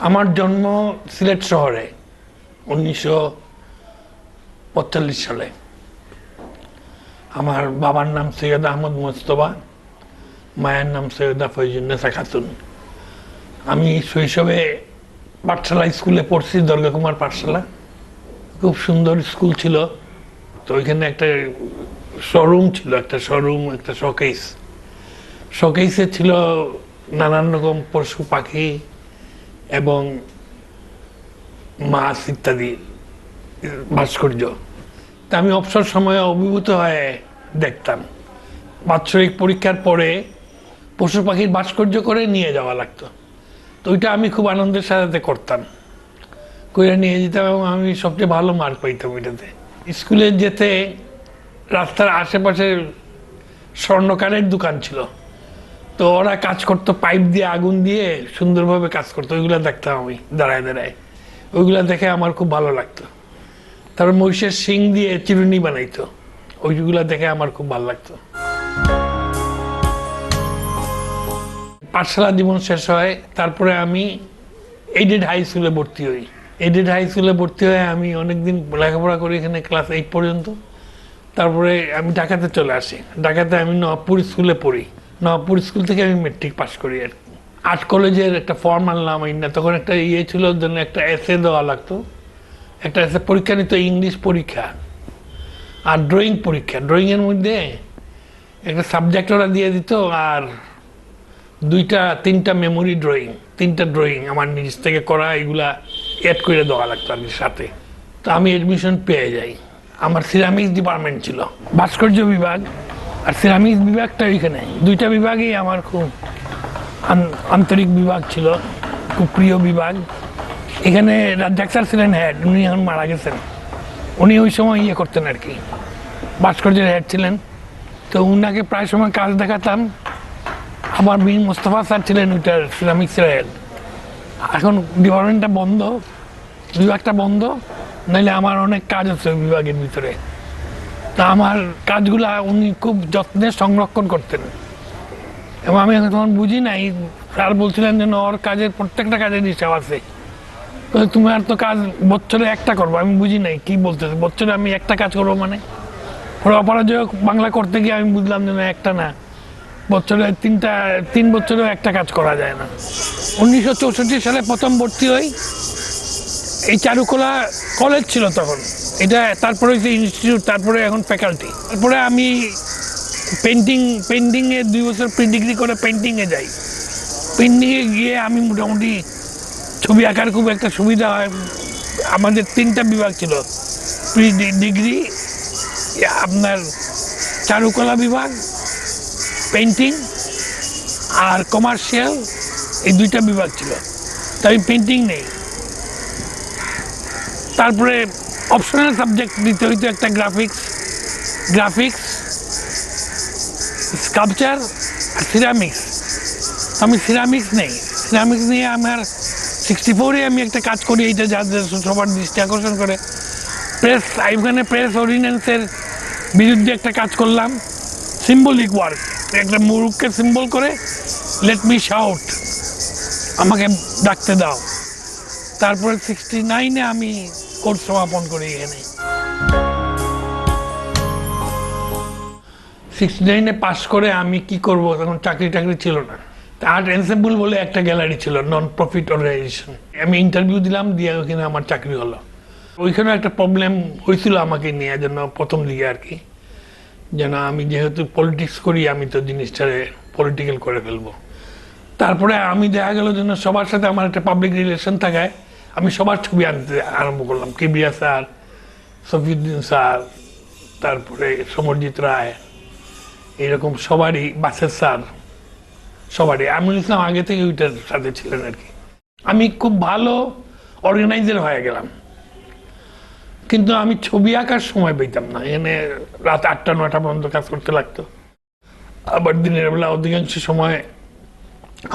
আমার জন্ম সিলেট শহরে 1945 সালে। আমার বাবার নাম সৈয়দ আহমদ মোস্তফা, মায়ের নাম সৈয়দা ফয়জুন্নেসা খাতুন। আমি শৈশবে পাঠশালা স্কুলে পড়ছি, দুর্গাকুমার পাঠশালা। খুব সুন্দর স্কুল ছিল। তো ওইখানে একটা শোরুম ছিল, একটা শোকেসে ছিল নানান রকম পশু পাখি এবং মাছ ইত্যাদি ভাস্কর্য। তা আমি অবসর সময়ে অভিভূত হয়ে দেখতাম। বাৎসরিক পরীক্ষার পরে পশু পাখির ভাস্কর্য করে নিয়ে যাওয়া লাগতো। তো ওইটা আমি খুব আনন্দের সাথে করতাম, করে নিয়ে যেতাম এবং আমি সবচেয়ে ভালো মার্ক পাইতাম ওইটাতে। স্কুলে যেতে রাস্তার আশেপাশে স্বর্ণকারের দোকান ছিল, তো ওরা কাজ করতো পাইপ দিয়ে, আগুন দিয়ে সুন্দরভাবে কাজ করতো। ওইগুলো দেখতাম আমি দাঁড়ায় দাঁড়ায়, ওইগুলো দেখে আমার খুব ভালো লাগতো। তারপর মহিষের শিং দিয়ে চিরুনি বানাইতো, ওইগুলো দেখে আমার খুব ভালো লাগতো। পাঠশালা জীবন শেষ হয়, তারপরে আমি এইডেড হাই স্কুলে ভর্তি হই। এইডেড হাই স্কুলে ভর্তি হয়ে আমি অনেকদিন লেখাপড়া করি এখানে, ক্লাস 8 পর্যন্ত। তারপরে আমি ঢাকাতে চলে আসি। ঢাকাতে আমি নবাবপুর স্কুলে পড়ি। নবাবপুর স্কুল থেকে আমি মেট্রিক পাস করি আর কি। আর্ট কলেজের একটা ফর্ম আনলাম না, তখন একটা ছিল, জন্য একটা এসে দেওয়া লাগতো। একটা এসে পরীক্ষা নিত, ইংলিশ পরীক্ষা আর ড্রয়িং পরীক্ষা। ড্রয়িংয়ের মধ্যে একটা সাবজেক্ট ওরা দিয়ে দিত, আর 2-3টা মেমোরি ড্রয়িং, 3টা ড্রয়িং আমার নিজ থেকে করা, এগুলা অ্যাড করে দেওয়া লাগতো আর সাথে। তো আমি এডমিশন পেয়ে যাই। আমার সিরামিক্স ডিপার্টমেন্ট ছিল, ভাস্কর্য বিভাগ আর সিরামিক্স বিভাগটা ওইখানে। 2টা বিভাগই আমার খুব আন্তরিক বিভাগ ছিল, খুব প্রিয় বিভাগ। এখানে রাজ্জাক স্যার ছিলেন হেড, উনি এখন মারা গেছেন। উনি ওই সময় করতেন আর কি, ভাস্কর্যের হেড ছিলেন। তো উনাকে প্রায় সময় কাজ দেখাতাম। আবার মীর মোস্তফা স্যার ছিলেন ওইটার সিরামিক্সের হেড। এখন ডিপার্টমেন্টটা বন্ধ, বিভাগটা বন্ধ, নাহলে আমার অনেক কাজ আছে ওই বিভাগের ভিতরে। তা আমার কাজগুলা উনি খুব যত্নে সংরক্ষণ করতেন এবং আমি তখন বুঝি নাই। স্যার বলছিলেন যেন ওর কাজের প্রত্যেকটা কাজের হিসাব আছে, তুমি আর তো কাজ বছরে একটা করবো। আমি বুঝি নাই কি বলতেছে, বছরে আমি একটা কাজ করবো মানে। অপরাজয় বাংলা করতে গিয়ে আমি বুঝলাম যেন একটা না, বছরে 3 বছরেও একটা কাজ করা যায় না। 1964 সালে প্রথম ভর্তি হই। এই চারুকলা কলেজ ছিল তখন এটা, তারপরে হচ্ছে ইনস্টিটিউট, তারপরে এখন ফ্যাকাল্টি। তারপরে আমি পেন্টিংয়ে 2 বছর প্রি ডিগ্রি করে পেন্টিংয়ে যাই। পেন্টিংয়ে গিয়ে আমি মোটামুটি ছবি আঁকার খুব একটা সুবিধা হয়। আমাদের 3টা বিভাগ ছিল, প্রি ডিগ্রি, আপনার চারুকলা বিভাগ, পেন্টিং আর কমার্শিয়াল, এই 2টা বিভাগ ছিল। তাই আমি পেন্টিং নেই। তারপরে অপশনাল সাবজেক্ট দিতে হইতো একটা গ্রাফিক্স, স্কাল্পচার আর সিরামিক্স। আমি সিরামিক্স নেই। সিরামিক্স নিয়ে আমার 64-এ আমি একটা কাজ করি, এইটা যাদের সবার দৃষ্টি আকর্ষণ করে। প্রেস অর্ডিন্যান্সের বিরুদ্ধে একটা কাজ করলাম, সিম্বলিক ওয়ার্ক। একটা মুরুখকে সিম্বল করে লেট মি শাউট, আমাকে ডাকতে দাও। তারপরে 69-এ আমি কোর্স সমাপন করি এখানে। 69-এ পাস করে আমি কি করব, তখন চাকরি ছিল না। আর্ট এনসেম্বল বলে একটা গ্যালারি ছিল, নন প্রফিট অর্গানাইজেশন। আমি ইন্টারভিউ দিলাম, দিয়ে ওইখানে আমার চাকরি হলো। ওইখানে একটা প্রবলেম হয়েছিল আমাকে নিয়ে, জন্য প্রথম দিকে আর কি, যেন আমি যেহেতু পলিটিক্স করি, আমি তো জিনিসটারে পলিটিক্যাল করে ফেলবো। তারপরে আমি দেখা গেল যেন সবার সাথে আমার একটা পাবলিক রিলেশন থাকায় আমি সবার ছবি আনতে আরম্ভ করলাম। কিবরিয়া স্যার, সফিউদ্দিন স্যার, তারপরে সমরজিৎ রায়, এরকম সবারই, বাসের স্যার, সবারই। আমিনুল ইসলাম আগে থেকে ওইটার সাথে ছিলেন আর কি। আমি খুব ভালো অর্গানাইজার হয়ে গেলাম, কিন্তু আমি ছবি আঁকার সময় পেতাম না। এখানে রাত 8টা-9টা পর্যন্ত কাজ করতে লাগতো। আবার দিনের বেলা অধিকাংশ সময়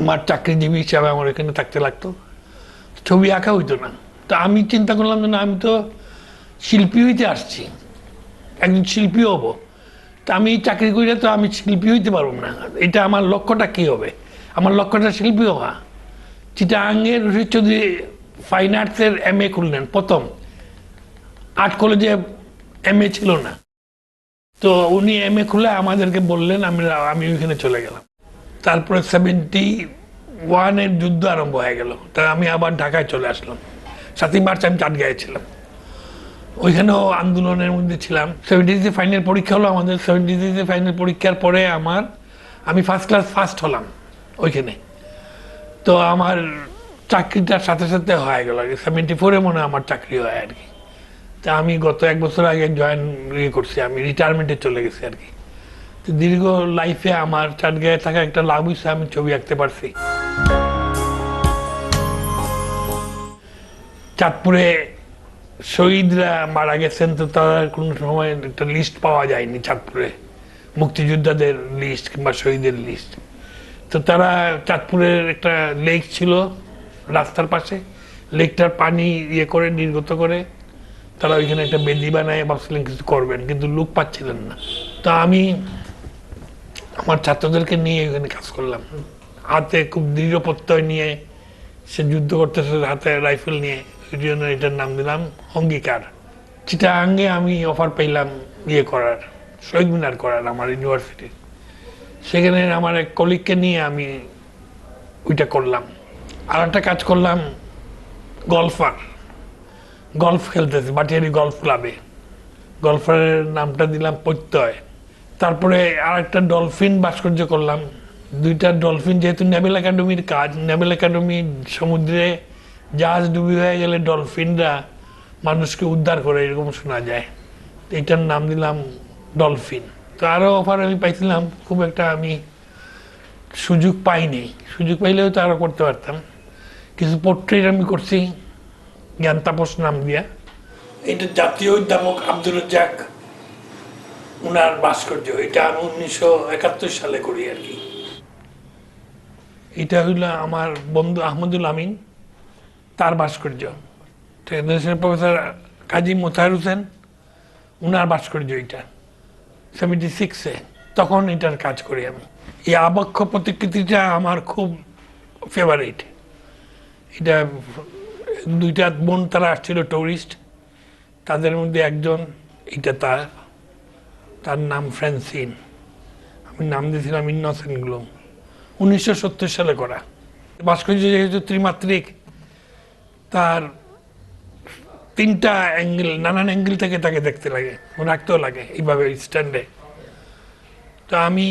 আমার চাকরিজীবী হিসাবে আমার এখানে থাকতে লাগতো, ছবি আঁকা হইতো না। তো আমি চিন্তা করলাম যে না, আমি তো শিল্পী হইতে আসছি, একজন শিল্পী হব। তা আমি চাকরি করে তো আমি শিল্পী হইতে পারব না। এটা আমার লক্ষ্যটা কি হবে? আমার লক্ষ্যটা শিল্পী হওয়া। চিটাগাঙ্গে রশিদ চৌধুরী ফাইন আর্টসের MA করলেন প্রথম। আর্ট কলেজে MA ছিল না, তো উনি MA খুলে আমাদেরকে বললেন, আমি ওইখানে চলে গেলাম। তারপরে 71-এর যুদ্ধ আরম্ভ হয়ে গেল, তা আমি আবার ঢাকায় চলে আসলাম। 7ই মার্চ আমি চাটগাঁয়ে ছিলাম, ওইখানেও আন্দোলনের মধ্যে ছিলাম। 70 ফাইনাল পরীক্ষা হলো আমাদের। 70 ফাইনাল পরীক্ষার পরে আমি ফার্স্ট ক্লাস ফার্স্ট হলাম ওইখানে। তো আমার চাকরিটার সাথে সাথে হয়ে গেল, 74-এ মনে হয় আমার চাকরি হয় আর কি। তা আমি গত 1 বছর আগে জয়েন করছি, আমি রিটায়ারমেন্টে চলে গেছি আর কি। তো দীর্ঘ লাইফে আমার চাটগাঁয়ে থাকা একটা লাভ হয়েছে, আমি ছবি আঁকতে পারছি। চাঁদপুরে শহীদরা মারা গেছেন, তো তার কোনো সময় একটা লিস্ট পাওয়া যায়নি চাঁদপুরে, মুক্তিযোদ্ধাদের লিস্ট কিংবা শহীদের লিস্ট। তো তারা চাঁদপুরের একটা লেক ছিল রাস্তার পাশে, লেকটার পানি করে নির্গত করে তারা ওইখানে একটা বেদি বানায় ভাবছিলেন কিছু করবেন, কিন্তু লোক পাচ্ছিলেন না। তো আমি আমার ছাত্রদেরকে নিয়ে ওইখানে কাজ করলাম, হাতে খুব দৃঢ় প্রত্যয় নিয়ে। সে যুদ্ধ করতেছে হাতে রাইফেল নিয়ে, ওই জন্য এটার নাম দিলাম অঙ্গীকার। চিটাগাঙ্গে আমি অফার পেলাম করার, শহীদ মিনার করার আমার ইউনিভার্সিটির। সেখানে আমার এক কলিগকে নিয়ে আমি ওইটা করলাম। আর একটা কাজ করলাম, গল্ফ খেলতেছে বাটিয়ারি গল্ফ ক্লাবে, গল্ফারের নামটা দিলাম প্রত্যয়। তারপরে আর একটা ডলফিন ভাস্কর্য করলাম, 2টা ডলফিন। যেহেতু নেভেল একাডেমির কাজ, নেভেল একাডেমি সমুদ্রে জাহাজ ডুবি হয়ে গেলে ডলফিনরা মানুষকে উদ্ধার করে, এরকম শোনা যায়। এটার নাম দিলাম ডলফিন। তো আরও অফার আমি পাইছিলাম, খুব একটা আমি সুযোগ পাইনি। সুযোগ পাইলেও তো আরও করতে পারতাম। কিছু পোর্ট্রেট আমি করছি জ্ঞান তাপস নাম দিয়া। এটা জাতীয় উদ্যামক আব্দুর রাজ্জাক, উনার ভাস্কর্য। এটা আমি 1971 সালে করি আর কি। এটা হইল আমার বন্ধু আহমদুল আমিন, তার ভাস্কর্য। প্রফেসর কাজী মোতাহার হোসেন, উনার ভাস্কর্য। এটা 76-এ, তখন এটার কাজ করি আমি। এই আবক্ষ প্রতিকৃতিটা আমার খুব ফেভারিট। এটা 2টা বোন তারা আসছিল টুরিস্ট, তাদের মধ্যে একজন, এটা তার নাম ফ্রান্সিন, আমি নাম দিয়েছিলাম ইনোসেন্ট গ্লুম। 1970 সালে করা ভাস্কর্য, যেহেতু ত্রিমাত্রিক, তার 3টা অ্যাঙ্গেল, নানান অ্যাঙ্গেল থেকে তাকে দেখতে লাগে, রাখতেও লাগে এইভাবে স্ট্যান্ডে। তো আমি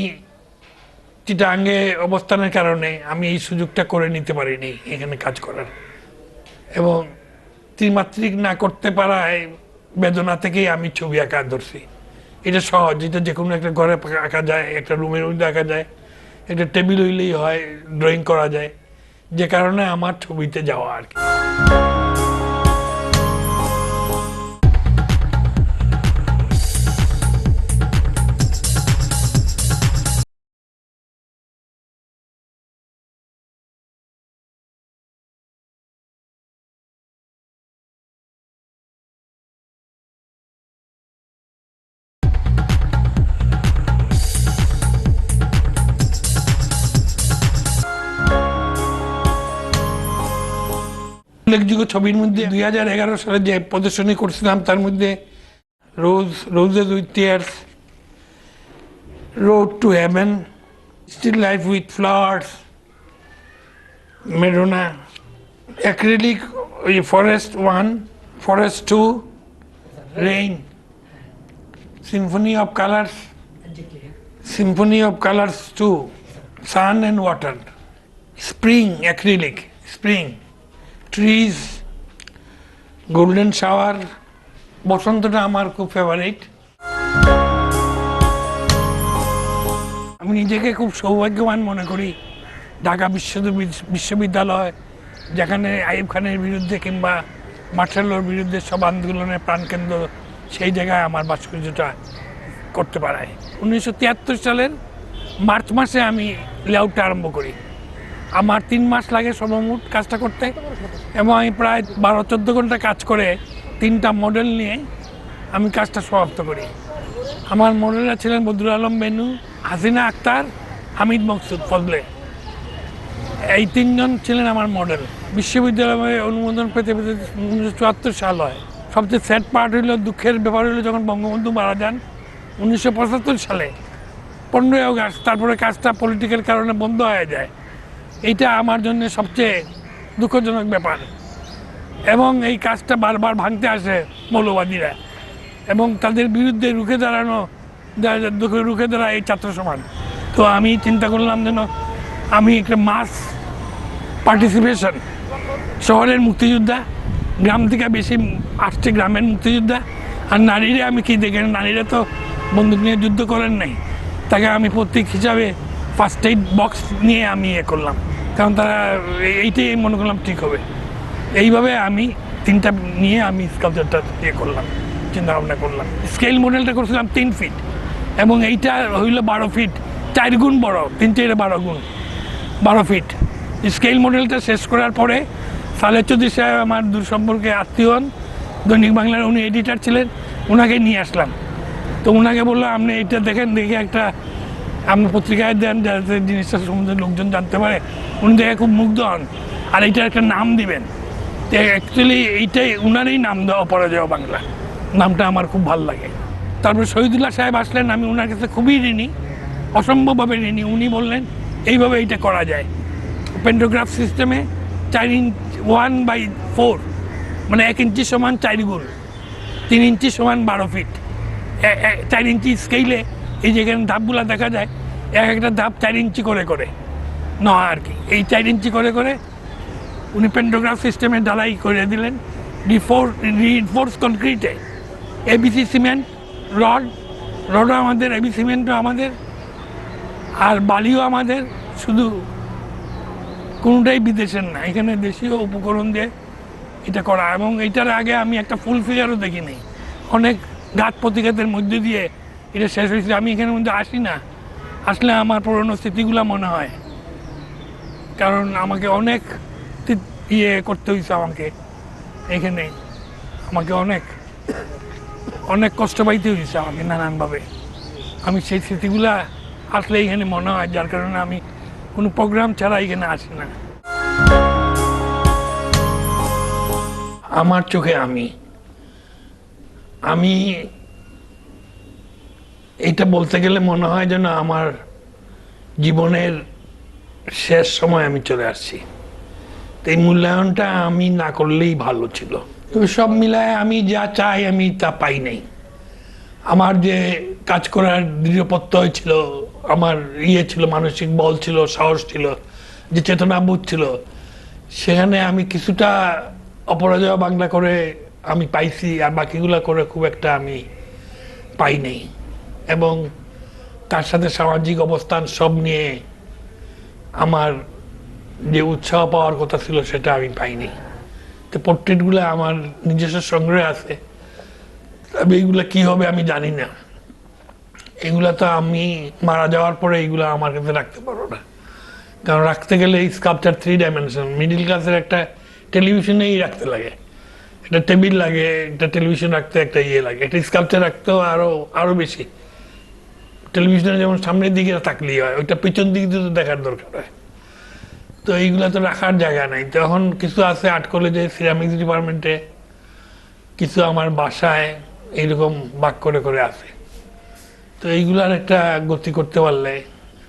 চিটাগাঙ্গে অবস্থানের কারণে আমি এই সুযোগটা করে নিতে পারিনি এখানে কাজ করার, এবং ত্রিমাত্রিক না করতে পারায় বেদনা থেকেই আমি ছবি আঁকা ধরছি। এটা সহজ, এটা যে কোনো একটা ঘরে আঁকা যায়, একটা রুমের মধ্যে আঁকা যায়, একটা টেবিল হইলেই হয়, ড্রয়িং করা যায়, যে কারণে আমার ছবিতে যাওয়া আর কি। উল্লেখযোগ্য ছবির মধ্যে 2011 সালে যে প্রদর্শনী করছিলাম, তার মধ্যে roses with tears, road to heaven, still life with flowers, Madonna, acrylic, forest 1, forest 2, rain, symphony of colours 2, sun and water, spring, acrylic, spring, trees, golden shower. বসন্তটা আমার খুব ফেভারিট। আমি নিজেকে খুব সৌভাগ্যবান মনে করি। ঢাকা বিশ্ববিদ্যালয়, যেখানে আইয়ুব খানের বিরুদ্ধে কিংবা মার্শালের বিরুদ্ধে সব আন্দোলনের প্রাণকেন্দ্র, সেই জায়গায় আমার ভাস্কর্যটা করতে পারায়। 1973 সালের মার্চ মাসে আমি লেআউটটা আরম্ভ করি। আমার 3 মাস লাগে সর্বমোট কাজটা করতে, এবং আমি প্রায় 12-14 ঘন্টা কাজ করে 3টা মডেল নিয়ে আমি কাজটা সমাপ্ত করি। আমার মডেলরা ছিলেন বদরুল আলম বেনু, হাসিনা আক্তার, হামিদ মকসুদ ফজলে। এই তিনজন ছিলেন আমার মডেল। বিশ্ববিদ্যালয়ে অনুমোদন পেতে পেতে 1974 সাল হয়। সবচেয়ে স্যাড পার্ট হইল, দুঃখের ব্যাপার হইলো, যখন বঙ্গবন্ধু মারা যান 1975 সালে 15ই আগস্ট, তারপরে কাজটা পলিটিক্যাল কারণে বন্ধ হয়ে যায়। এইটা আমার জন্য সবচেয়ে দুঃখজনক ব্যাপার। এবং এই কাজটা বারবার ভাঙতে আসে মৌলবাদীরা, এবং তাদের বিরুদ্ধে রুখে দাঁড়ায় এই ছাত্র সমাজ। তো আমি চিন্তা করলাম যেন আমি একটা মাস পার্টিসিপেশন, শহরের মুক্তিযোদ্ধা, গ্রাম থেকে বেশি আসছে গ্রামের মুক্তিযোদ্ধা, আর নারীরা আমি কি দেখেন, নারীরা তো বন্দুক নিয়ে যুদ্ধ করেন নাই, তাকে আমি প্রতীক হিসাবে ফার্স্ট এইড বক্স নিয়ে আমি করলাম, কারণ তারা এইটাই মনে করলাম ঠিক হবে। এইভাবে আমি তিনটা নিয়ে আমি স্কাল্পচারটা করলাম, চিন্তা ভাবনা করলাম। স্কেল মডেলটা করছিলাম 3 ফিট, এবং এইটা হইল 12 ফিট, 4 গুণ বড়, 3 12 গুণ 12 ফিট। স্কেল মডেলটা শেষ করার পরে সালেহ চৌধুরী সাহেব আমার দূর সম্পর্কে আত্মীয় হন, দৈনিক বাংলার উনি এডিটার ছিলেন, ওনাকে নিয়ে আসলাম। তো ওনাকে বললাম, আপনি এইটা দেখেন, দেখে একটা আপনি পত্রিকায় দেন যাতে জিনিসটা সম্বন্ধে লোকজন জানতে পারে। উনি দেখে খুব মুগ্ধ হন, আর এইটার একটা নাম দিবেন। তো অ্যাকচুয়ালি এইটাই উনারই নাম দেওয়া, অপরাজেয় বাংলা নামটা আমার খুব ভালো লাগে। তারপরে শহীদুল্লাহ সাহেব আসলেন, আমি ওনার কাছে খুবই ঋণী, অসম্ভবভাবে ঋণী। উনি বললেন এইভাবে এইটা করা যায়, পেন্টোগ্রাফ সিস্টেমে 4 ইঞ্চ 1/4, মানে 1 ইঞ্চি সমান 4 গুণ, 3 ইঞ্চি সমান 12 ফিট। 4 ইঞ্চি স্কেলে এই যেখানে ধাপগুলো দেখা যায়, একটা ধাপ 4 ইঞ্চি করে করে নয় আর কি। এই 4 ইঞ্চি করে করে উনি পেন্টোগ্রাফ সিস্টেমে ঢালাই করে দিলেন, রিইনফোর্স কনক্রিটে, এবিসি সিমেন্ট, রডও আমাদের, এবি সিমেন্টও আমাদের, আর বালিও আমাদের, শুধু কোনোটাই বিদেশের না, এখানে দেশীয় উপকরণ দিয়ে এটা করা। এবং এইটার আগে আমি একটা ফুল ফিগারও দেখিনি, অনেক ঘাত প্রতিঘাতের মধ্যে দিয়ে এটা শেষ হয়েছে। আমি এখানের মধ্যে আসি না, আসলে আমার পুরনো স্মৃতিগুলো মনে হয়, কারণ আমাকে অনেক করতে হয়েছে, আমাকে এখানে আমাকে অনেক অনেক কষ্ট পাইতে হয়েছে আমাকে নানানভাবে। আমি সেই স্মৃতিগুলা আসলে এখানে মনে হয়, যার কারণে আমি কোনো প্রোগ্রাম ছাড়া এখানে আসি না। আমার চোখে আমি এইটা বলতে গেলে মনে হয় যেন আমার জীবনের শেষ সময় আমি চলে আসছি। এই মূল্যায়নটা আমি না করলেই ভালো ছিল। তবে সব মিলায় আমি যা চাই আমি তা পাই নাই। আমার যে কাজ করার দৃঢ়প্রত্যয় ছিল, আমার ছিল, মানসিক বল ছিল, সাহস ছিল, যে চেতনাবোধ ছিল, সেখানে আমি কিছুটা অপরাজয় বাংলা করে আমি পাইছি, আর বাকিগুলা করে খুব একটা আমি পাই নাই। এবং তার সাথে সামাজিক অবস্থান সব নিয়ে আমার যে উৎসাহ পাওয়ার কথা ছিল সেটা আমি পাইনি। তো পোর্ট্রেটগুলো আমার নিজস্ব সংগ্রহে আছে, তবে এইগুলা কি হবে আমি জানি না। এগুলা তো আমি মারা যাওয়ার পরে এইগুলা আমার কাছে রাখতে পারবো না, কারণ রাখতে গেলে এই স্কাল্পচার 3 ডাইমেনশন, মিডিল ক্লাসের একটা টেলিভিশনেই রাখতে লাগে, একটা টেবিল লাগে, একটা টেলিভিশন রাখতে একটা লাগে, একটা স্কাল্পচার রাখতেও আরো বেশি। টেলিভিশনে যেমন সামনের দিকে থাকলেই হয়, ওইটা পিছন দিক দিয়ে তো দেখার দরকার হয়। তো এইগুলা তো রাখার জায়গা নাই। তখন কিছু আছে আর্ট কলেজে, সিরামিক্স ডিপার্টমেন্টে, কিছু আমার বাসায়, এইরকম ভাগ করে করে আছে। তো এইগুলার একটা গতি করতে পারলে,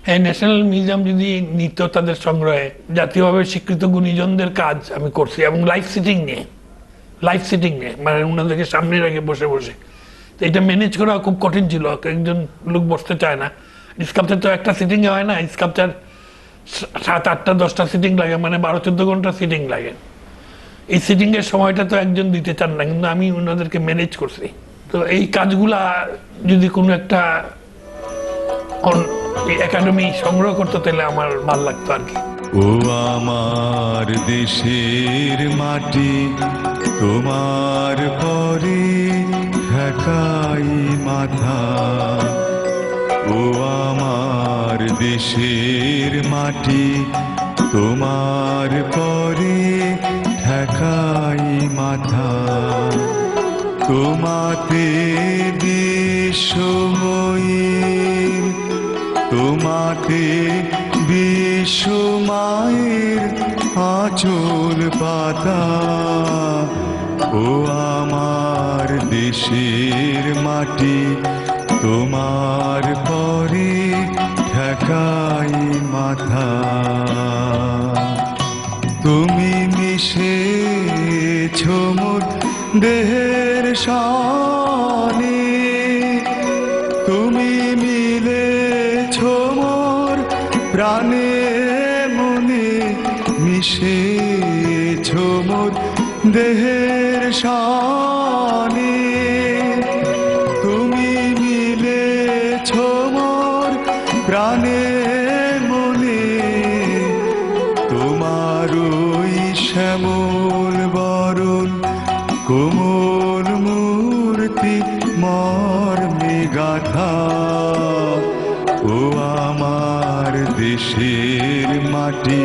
হ্যাঁ, ন্যাশনাল মিউজিয়াম যদি নিত তাদের সংগ্রহে, জাতীয়ভাবে স্বীকৃত গুণীজনদের কাজ আমি করছি, এবং লাইভ সিটিং নিয়ে, মানে ওনাদেরকে সামনে রেখে বসে বসে। তো এটা ম্যানেজ করা খুব কঠিন ছিল, একজন লোক বসতে চায় না। স্কাল্পচার তো একটা সিটিংয়ে হয় না, স্কাল্পচার 7, 8, 10টা সিটিং লাগে, মানে 12-14 ঘন্টা সিটিং লাগে। এই সিটিংয়ের সময়টা তো একজন দিতে চান না, কিন্তু আমি ওনাদেরকে ম্যানেজ করছি। তো এই কাজগুলা যদি কোনো একটা একাডেমি সংগ্রহ করতে, তাহলে আমার ভালো লাগতো আর কি। ও আমার দেশের মাটি, তোমার পরে ঠেকাই মাথা। ও আমার দেশের মাটি, তোমার পরে ঠেকাই মাথা। তোমাতে বিশ্বময়ী, তোমাতে বিশ্বমায়ের আঁচল পাতা। ও আমার দেশের মাটি, তোমার পরে ঠেকাই মাথা। তুমি মিশেছ মোর দেহের সনে, তুমি মিলেছ মোর প্রাণে মনে, মিশেছ মোর দেহের সনে, তুমি মিলেছ মোর প্রাণে মনে। তোমার ওই শ্যামল বরণ কোমল মূর্তি মর্মে গাথা। ও আমার দেশের মাটি,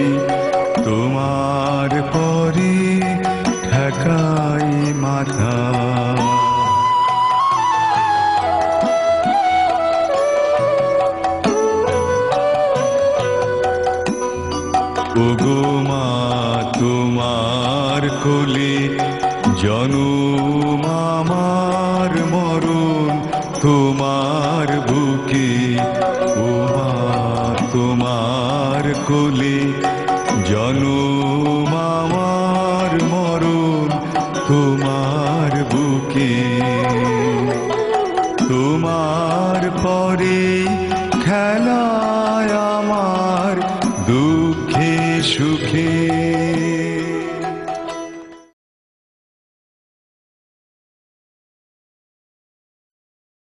তোমার পরে ঠেকাই মাথা। ওগো মা, তোমার কোলে জনম আমার মরণ, তোমার বুকে। ও মা, তোমার কোলে জনম আমার মরণ, তোমার বুকে। তোমার পরে খেলায় আমার দুঃখে সুখে